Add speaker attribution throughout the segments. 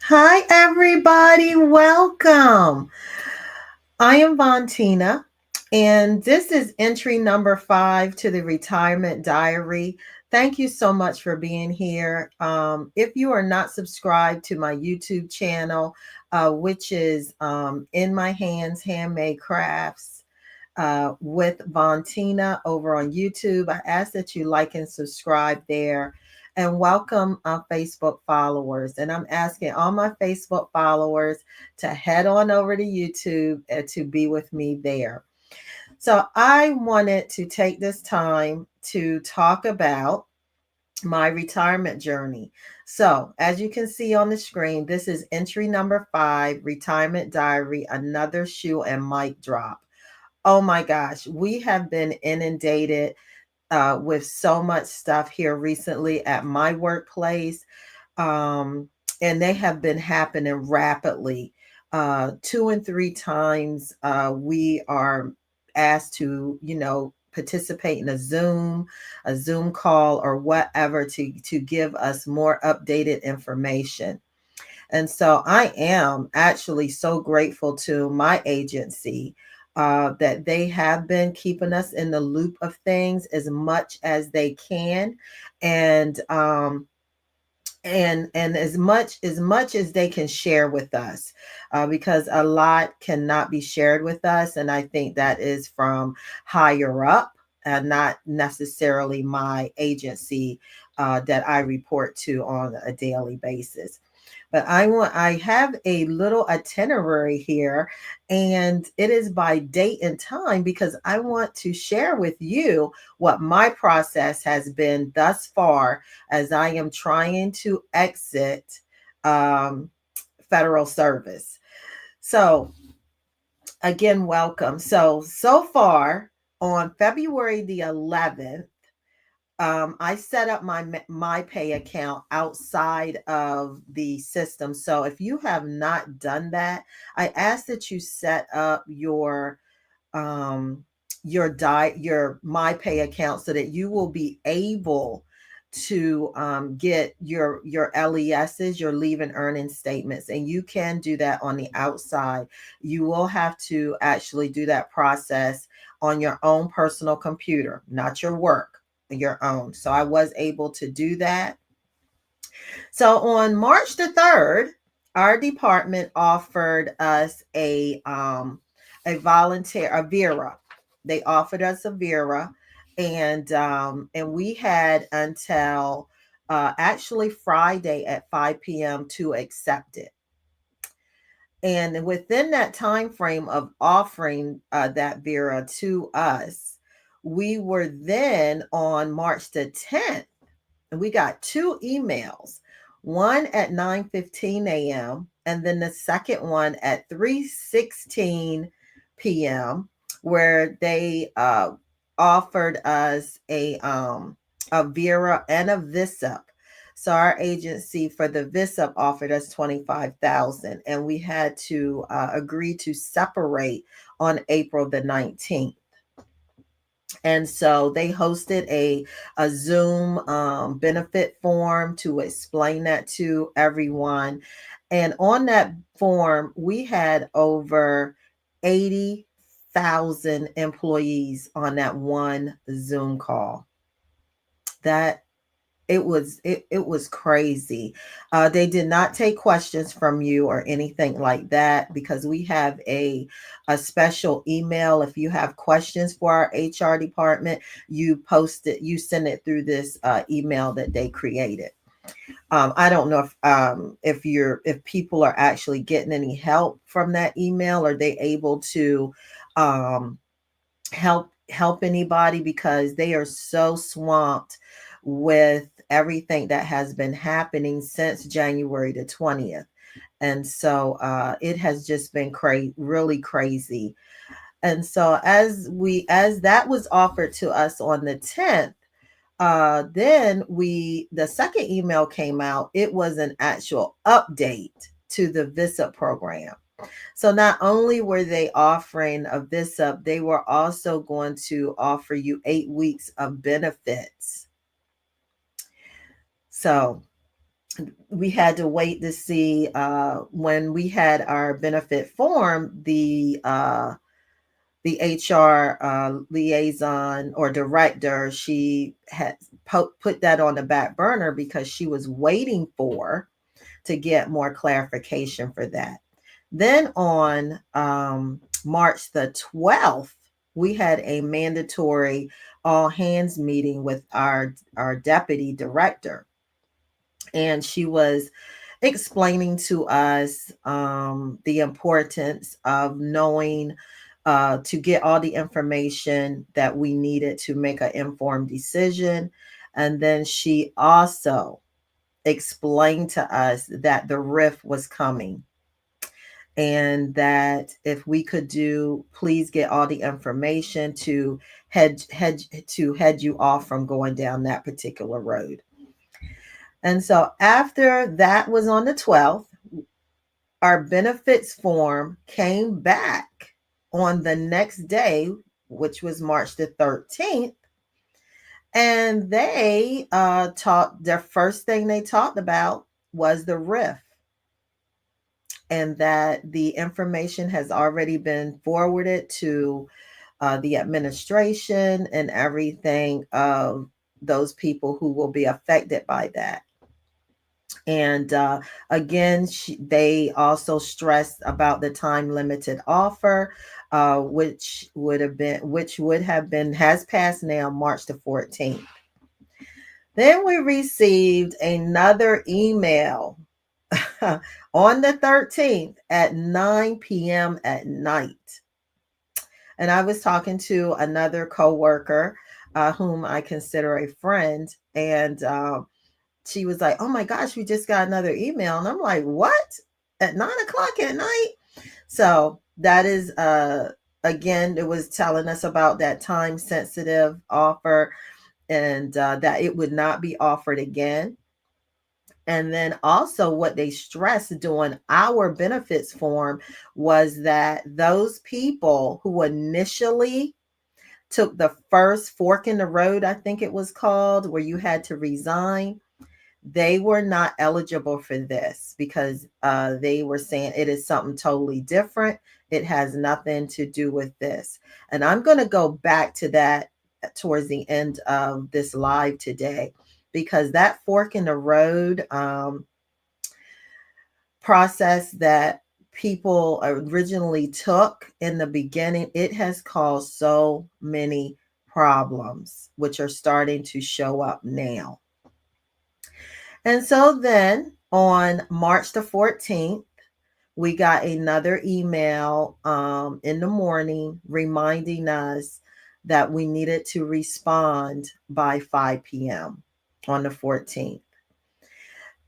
Speaker 1: Hi, everybody. Welcome. I am Vontina, and this is entry number 5 to the Retirement Diary. Thank you so much for being here. If you are not subscribed to my YouTube channel, which is In My Hands Handmade Crafts with Vontina over on YouTube, I ask that you like and subscribe there. And welcome Facebook followers. And I'm asking all my Facebook followers to head on over to YouTube to be with me there. So I wanted to take this time to talk about my retirement journey. So, as you can see on the screen, this is entry number 5, Retirement Diary, another shoe and mic drop. Oh my gosh, we have been inundated with so much stuff here recently at my workplace. Um, and they have been happening rapidly. 2 and 3 times we are asked to, participate in a Zoom call or whatever to give us more updated information. And so I am actually so grateful to my agency that they have been keeping us in the loop of things as much as they can. And and as much as they can share with us, because a lot cannot be shared with us, and I think that is from higher up and not necessarily my agency that I report to on a daily basis. But I have a little itinerary here, and it is by date and time because I want to share with you what my process has been thus far as I am trying to exit um, federal service. So again, welcome. So far on February the 11th, I set up my pay account outside of the system. So if you have not done that, I ask that you set up um, your my pay account so that you will be able to get your LESs, your leave and earning statements, and you can do that on the outside. You will have to actually do that process on your own personal computer, not your work, your own. So I was able to do that. So on March the 3rd, our department offered us a Vera. They offered us a Vera, and we had until actually Friday at 5 p.m. to accept it. And within that time frame of offering that Vera to us, we were then on March the 10th, and we got two emails, one at 9:15 a.m. and then the second one at 3:16 p.m., where they offered us a Vera and a VISUP. So our agency for the VISUP offered us 25,000, and we had to agree to separate on April the 19th. And so they hosted a Zoom benefit form to explain that to everyone. And on that form, we had over 80,000 employees on that one Zoom call. That it was crazy. They did not take questions from you or anything like that because we have a special email. If you have questions for our HR department, you post it, you send it through this email that they created. I don't know if people are actually getting any help from that email. Are they able to um, help anybody because they are so swamped with everything that has been happening since January the 20th. And so it has just been really crazy. And so as that was offered to us on the 10th, then the second email came out. It was an actual update to the VISA program. So not only were they offering a VISUP, they were also going to offer you 8 weeks of benefits. So we had to wait to see when we had our benefit form, the HR liaison or director, she had put that on the back burner because she was waiting to get more clarification for that. Then on March the 12th, we had a mandatory all hands meeting with our deputy director, and she was explaining to us the importance of knowing to get all the information that we needed to make an informed decision. And then she also explained to us that the RIF was coming, and that if we could please get all the information to head you off from going down that particular road. And so after that was on the 12th, our benefits form came back on the next day, which was March the 13th. And they their first thing they talked about was the RIF, and that the information has already been forwarded to the administration and everything of those people who will be affected by that. And again, they also stressed about the time limited offer, which would have been has passed now, March the 14th. Then we received another email on the 13th at 9 p.m. at night. And I was talking to another coworker whom I consider a friend, and she was like, "Oh my gosh, we just got another email." And I'm like, "What? At 9 o'clock at night?" So that is, again, it was telling us about that time sensitive offer, and that it would not be offered again. And then also, what they stressed during our benefits form was that those people who initially took the first fork in the road, I think it was called, where you had to resign, they were not eligible for this because they were saying it is something totally different. It has nothing to do with this. And I'm going to go back to that towards the end of this live today, because that fork in the road process that people originally took in the beginning, it has caused so many problems, which are starting to show up now. And so then on March the 14th, we got another email in the morning reminding us that we needed to respond by 5 p.m. on the 14th.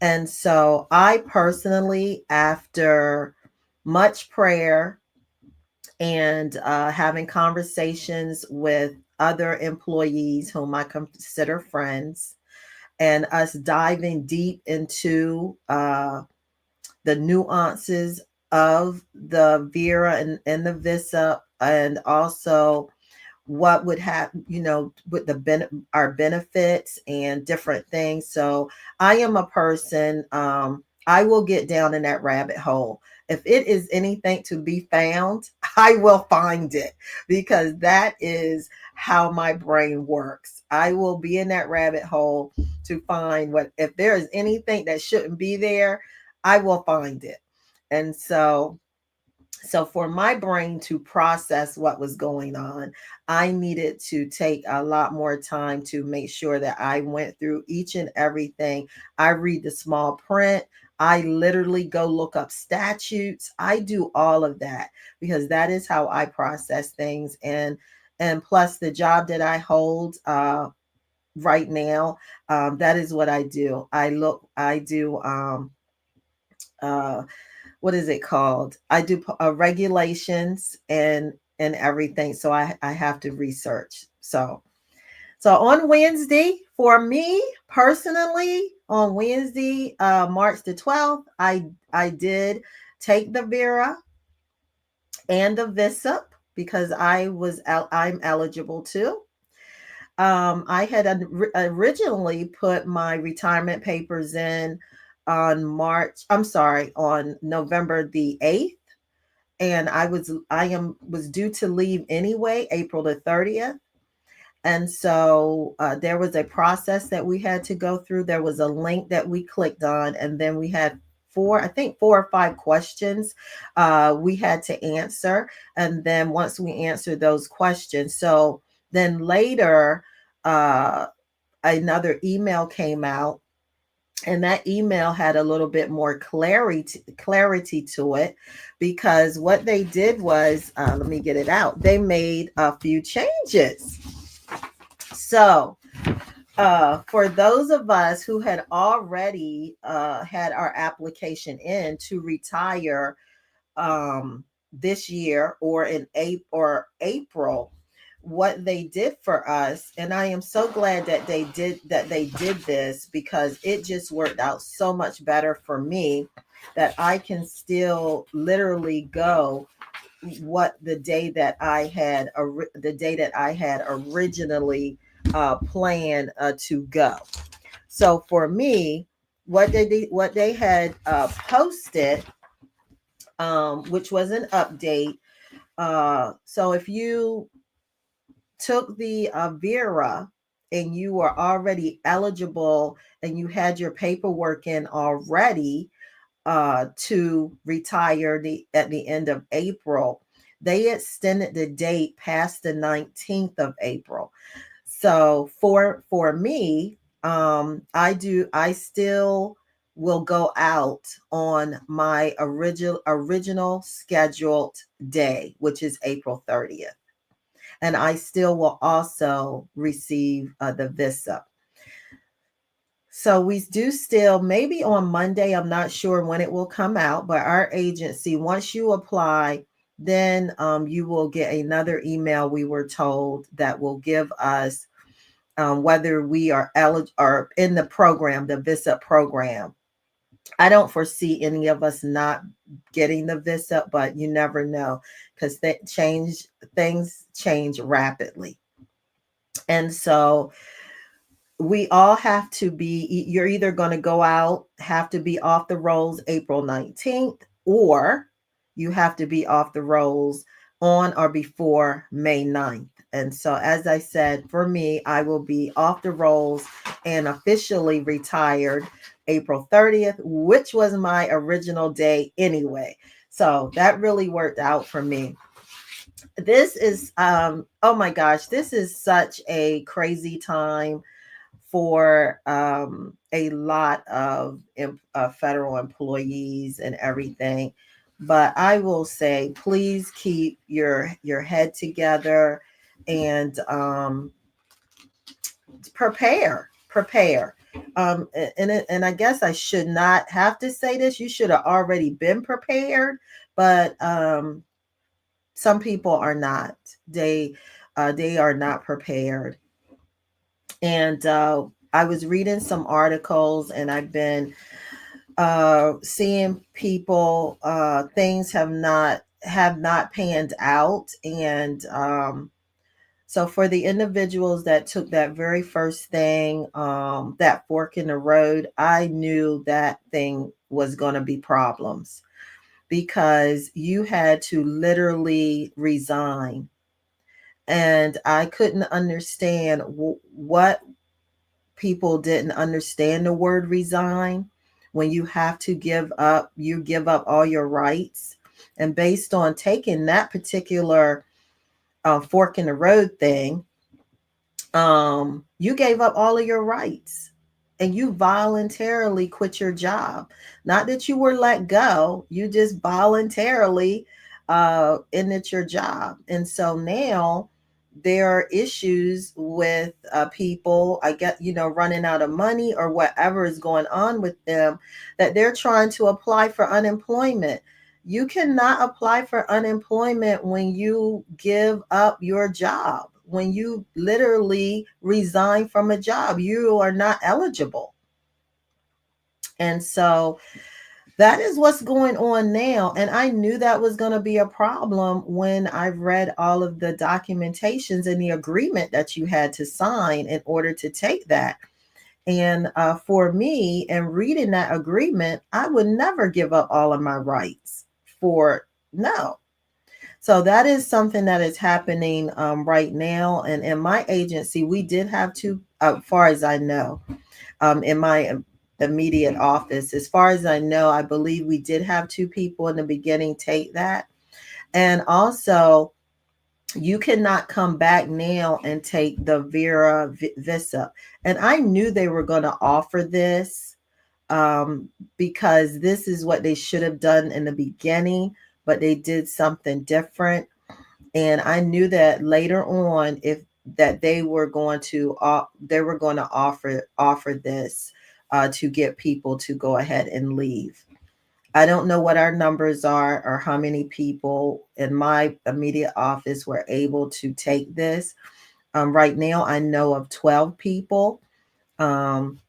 Speaker 1: And so I personally, after much prayer and having conversations with other employees whom I consider friends, and us diving deep into the nuances of the VERA and the VISA, and also what would happen, with our benefits and different things. So I am a person, I will get down in that rabbit hole. If it is anything to be found, I will find it, because that is how my brain works. I will be in that rabbit hole to find if there is anything that shouldn't be there, I will find it. And so for my brain to process what was going on, I needed to take a lot more time to make sure that I went through each and everything. I read the small print. I literally go look up statutes. I do all of that because that is how I process things. And plus the job that I hold right now, that is what I do. I do what is it called? I do regulations and everything. So I have to research. So on Wednesday, for me personally, on Wednesday, March the 12th, I did take the VERA and the VISIP because I'm eligible too. I had originally put my retirement papers in on November the 8th, and was due to leave anyway, April the 30th. And so there was a process that we had to go through. There was a link that we clicked on, and then we had I think 4 or 5 questions we had to answer. And then once we answered those questions, so then later, uh, another email came out, and that email had a little bit more clarity to it, because what they did was, let me get it out, they made a few changes. So for those of us who had already had our application in to retire this year, or in April, what they did for us, and I am so glad that they did this, because it just worked out so much better for me, that I can still literally go the day that I had originally planned to go. So for me, what they had posted, which was an update. So if you took the Vera, and you were already eligible, and you had your paperwork in already to retire at the end of April, they extended the date past the 19th of April. So for me, I still will go out on my original scheduled day, which is April 30th. And I still will also receive the VISA. So we do still, maybe on Monday, I'm not sure when it will come out, but our agency, once you apply, then you will get another email, we were told, that will give us whether we are eligible or in the program, the VISA program. I don't foresee any of us not getting the VISA, but you never know, because things change rapidly. And so we all have to be, you're either going to go out, have to be off the rolls April 19th, or you have to be off the rolls on or before May 9th. And so, as I said, for me, I will be off the rolls and officially retired April 30th, which was my original day anyway. So that really worked out for me. This is, oh my gosh, this is such a crazy time for a lot of federal employees and everything. But I will say, please keep your head together, and prepare. And I guess I should not have to say this. You should have already been prepared, but some people are not. They are not prepared. And I was reading some articles, and I've been seeing people, things have not panned out. And so for the individuals that took that very first thing, that fork in the road, I knew that thing was going to be problems, because you had to literally resign. And I couldn't understand what people didn't understand the word resign. When you have to give up all your rights. And based on taking that particular fork in the road thing, you gave up all of your rights, and you voluntarily quit your job. Not that you were let go, you just voluntarily ended your job. And so now there are issues with people, I get, running out of money or whatever is going on with them, that they're trying to apply for unemployment. You cannot apply for unemployment when you give up your job. When you literally resign from a job, you are not eligible. And so that is what's going on now. And I knew that was going to be a problem when I read all of the documentations and the agreement that you had to sign in order to take that. And for me, and reading that agreement, I would never give up all of my rights for no. So that is something that is happening right now. And in my agency, we did have two, far as I know, in my immediate office. As far as I know, I believe we did have two people in the beginning take that. And also, you cannot come back now and take the Vera Visa. And I knew they were going to offer this because this is what they should have done in the beginning, but they did something different. And I knew that later on, if that they were going to offer this to get people to go ahead and leave. I don't know what our numbers are or how many people in my immediate office were able to take this. Right now, I know of 12 people, um,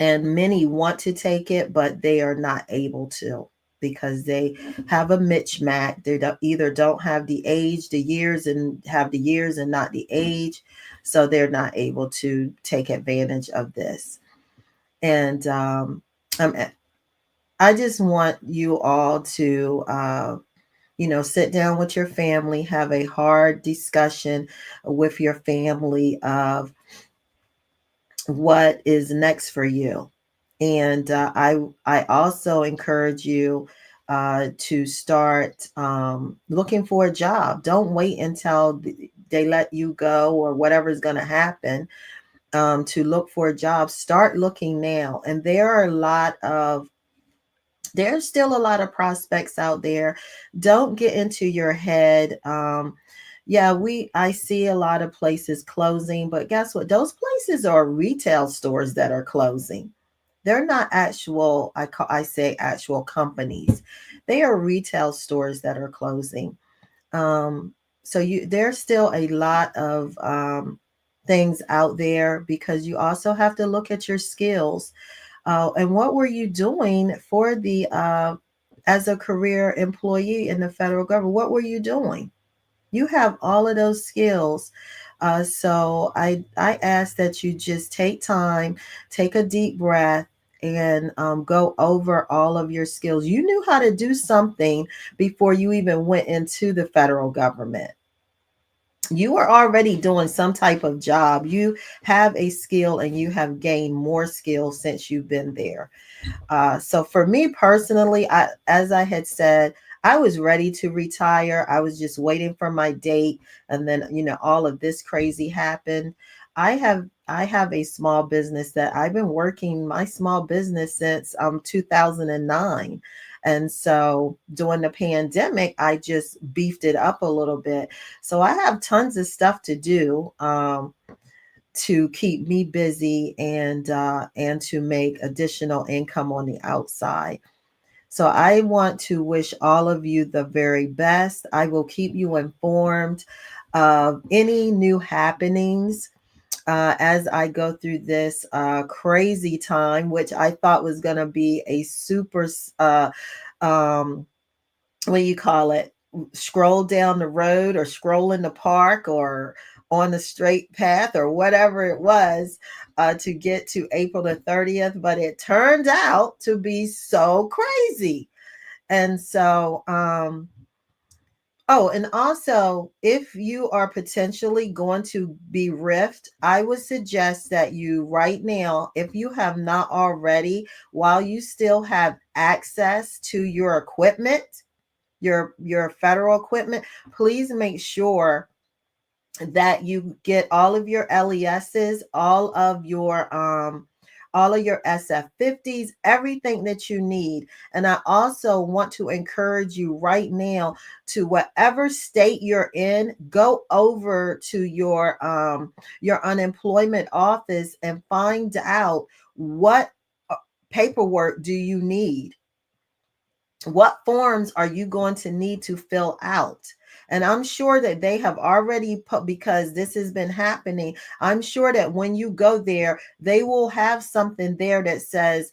Speaker 1: and many want to take it, but they are not able to because they have a mismatch. They either don't have the age, the years, and have the years and not the age. So they're not able to take advantage of this. And um, I just want you all to, sit down with your family, have a hard discussion with your family of what is next for you. And I also encourage you to start looking for a job. Don't wait until they let you go or whatever is going to happen to look for a job. Start looking now. And there's still a lot of prospects out there. Don't get into your head. Yeah, I see a lot of places closing, but guess what? Those places are retail stores that are closing. They're not actual, I say actual companies. They are retail stores that are closing. Um, so there's still a lot of things out there because you also have to look at your skills. And what were you doing for the as a career employee in the federal government? What were you doing? You have all of those skills. So I ask that you just take time, take a deep breath, and go over all of your skills. You knew how to do something before you even went into the federal government. You were already doing some type of job. You have a skill and you have gained more skill since you've been there. So for me personally, as I had said, I was ready to retire. I was just waiting for my date, and then all of this crazy happened. I have a small business that I've been working my small business since 2009. And so during the pandemic, I just beefed it up a little bit. So I have tons of stuff to do. To keep me busy and to make additional income on the outside. So I want to wish all of you the very best. I will keep you informed of any new happenings as I go through this crazy time, which I thought was going to be a super um, what do you call it, scroll down the road or scroll in the park or on the straight path or whatever it was to get to April the 30th, but it turned out to be so crazy. And so oh, and also, if you are potentially going to be rift, I would suggest that you right now, if you have not already, while you still have access to your equipment, your federal equipment, please make sure that you get all of your LESs, all of your SF50s, everything that you need. And I also want to encourage you right now to whatever state you're in, go over to your unemployment office and find out what paperwork do you need. What forms are you going to need to fill out? And I'm sure that they have already put, because this has been happening, I'm sure that when you go there, they will have something there that says,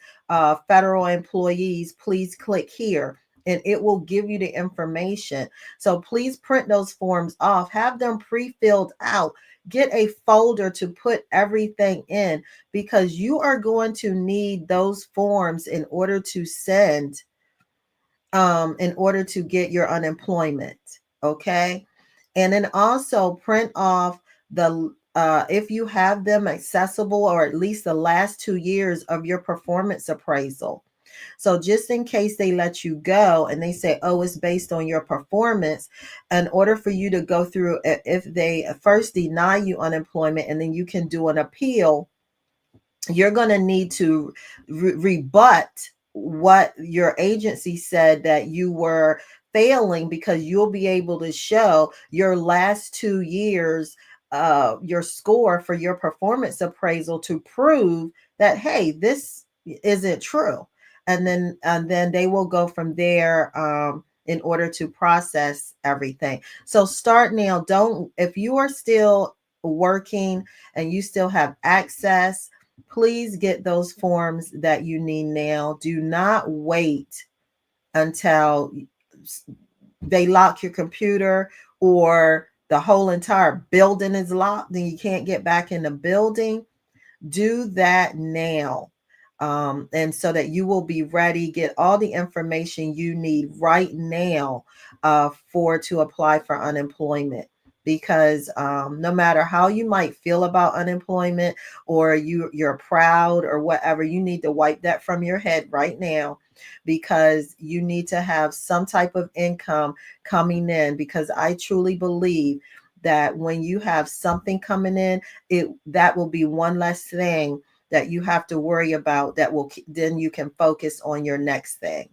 Speaker 1: federal employees, please click here. And it will give you the information. So please print those forms off, have them pre filled out. Get a folder to put everything in, because you are going to need those forms in order to send, in order to get your unemployment. Okay. And then also print off the, if you have them accessible, or at least the last 2 years of your performance appraisal. So just in case they let you go and they say, oh, it's based on your performance, in order for you to go through, if they first deny you unemployment and then you can do an appeal, you're going to need to rebut what your agency said that you were failing, because you'll be able to show your last 2 years, your score for your performance appraisal, to prove that, hey, this isn't true. And then they will go from there, in order to process everything. So start now. Don't, if you are still working and you still have access, please get those forms that you need now. Do not wait until they lock your computer, or the whole entire building is locked and you can't get back in the building. Do that now. And so that you will be ready, get all the information you need right now, for to apply for unemployment. Because no matter how you might feel about unemployment, or you're proud or whatever, you need to wipe that from your head right now, because you need to have some type of income coming in. Because I truly believe that when you have something coming in, that will be one less thing that you have to worry about, that will, then you can focus on your next thing.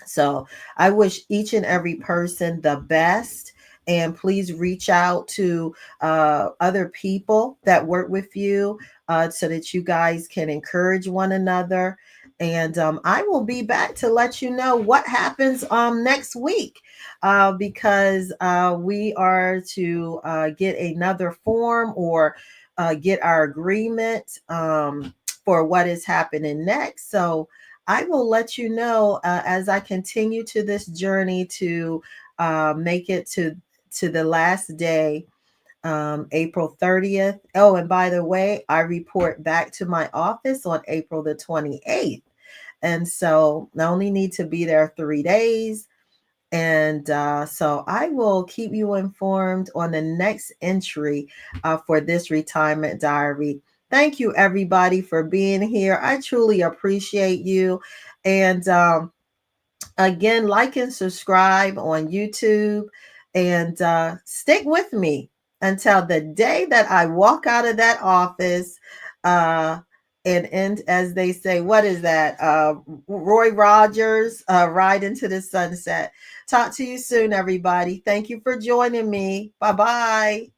Speaker 1: So I wish each and every person the best. And please reach out to other people that work with you, so that you guys can encourage one another. And I will be back to let you know what happens next week, because we are to get another form, or get our agreement, for what is happening next. So I will let you know, as I continue to this journey to make it to the last day, April 30th. Oh, and by the way, I report back to my office on April the 28th. And so I only need to be there 3 days. And so I will keep you informed on the next entry, for this retirement diary. Thank you, everybody, for being here. I truly appreciate you. And again, like and subscribe on YouTube, and stick with me until the day that I walk out of that office. Uh, and as they say, what is that? Roy Rogers, Ride into the Sunset. Talk to you soon, everybody. Thank you for joining me. Bye bye.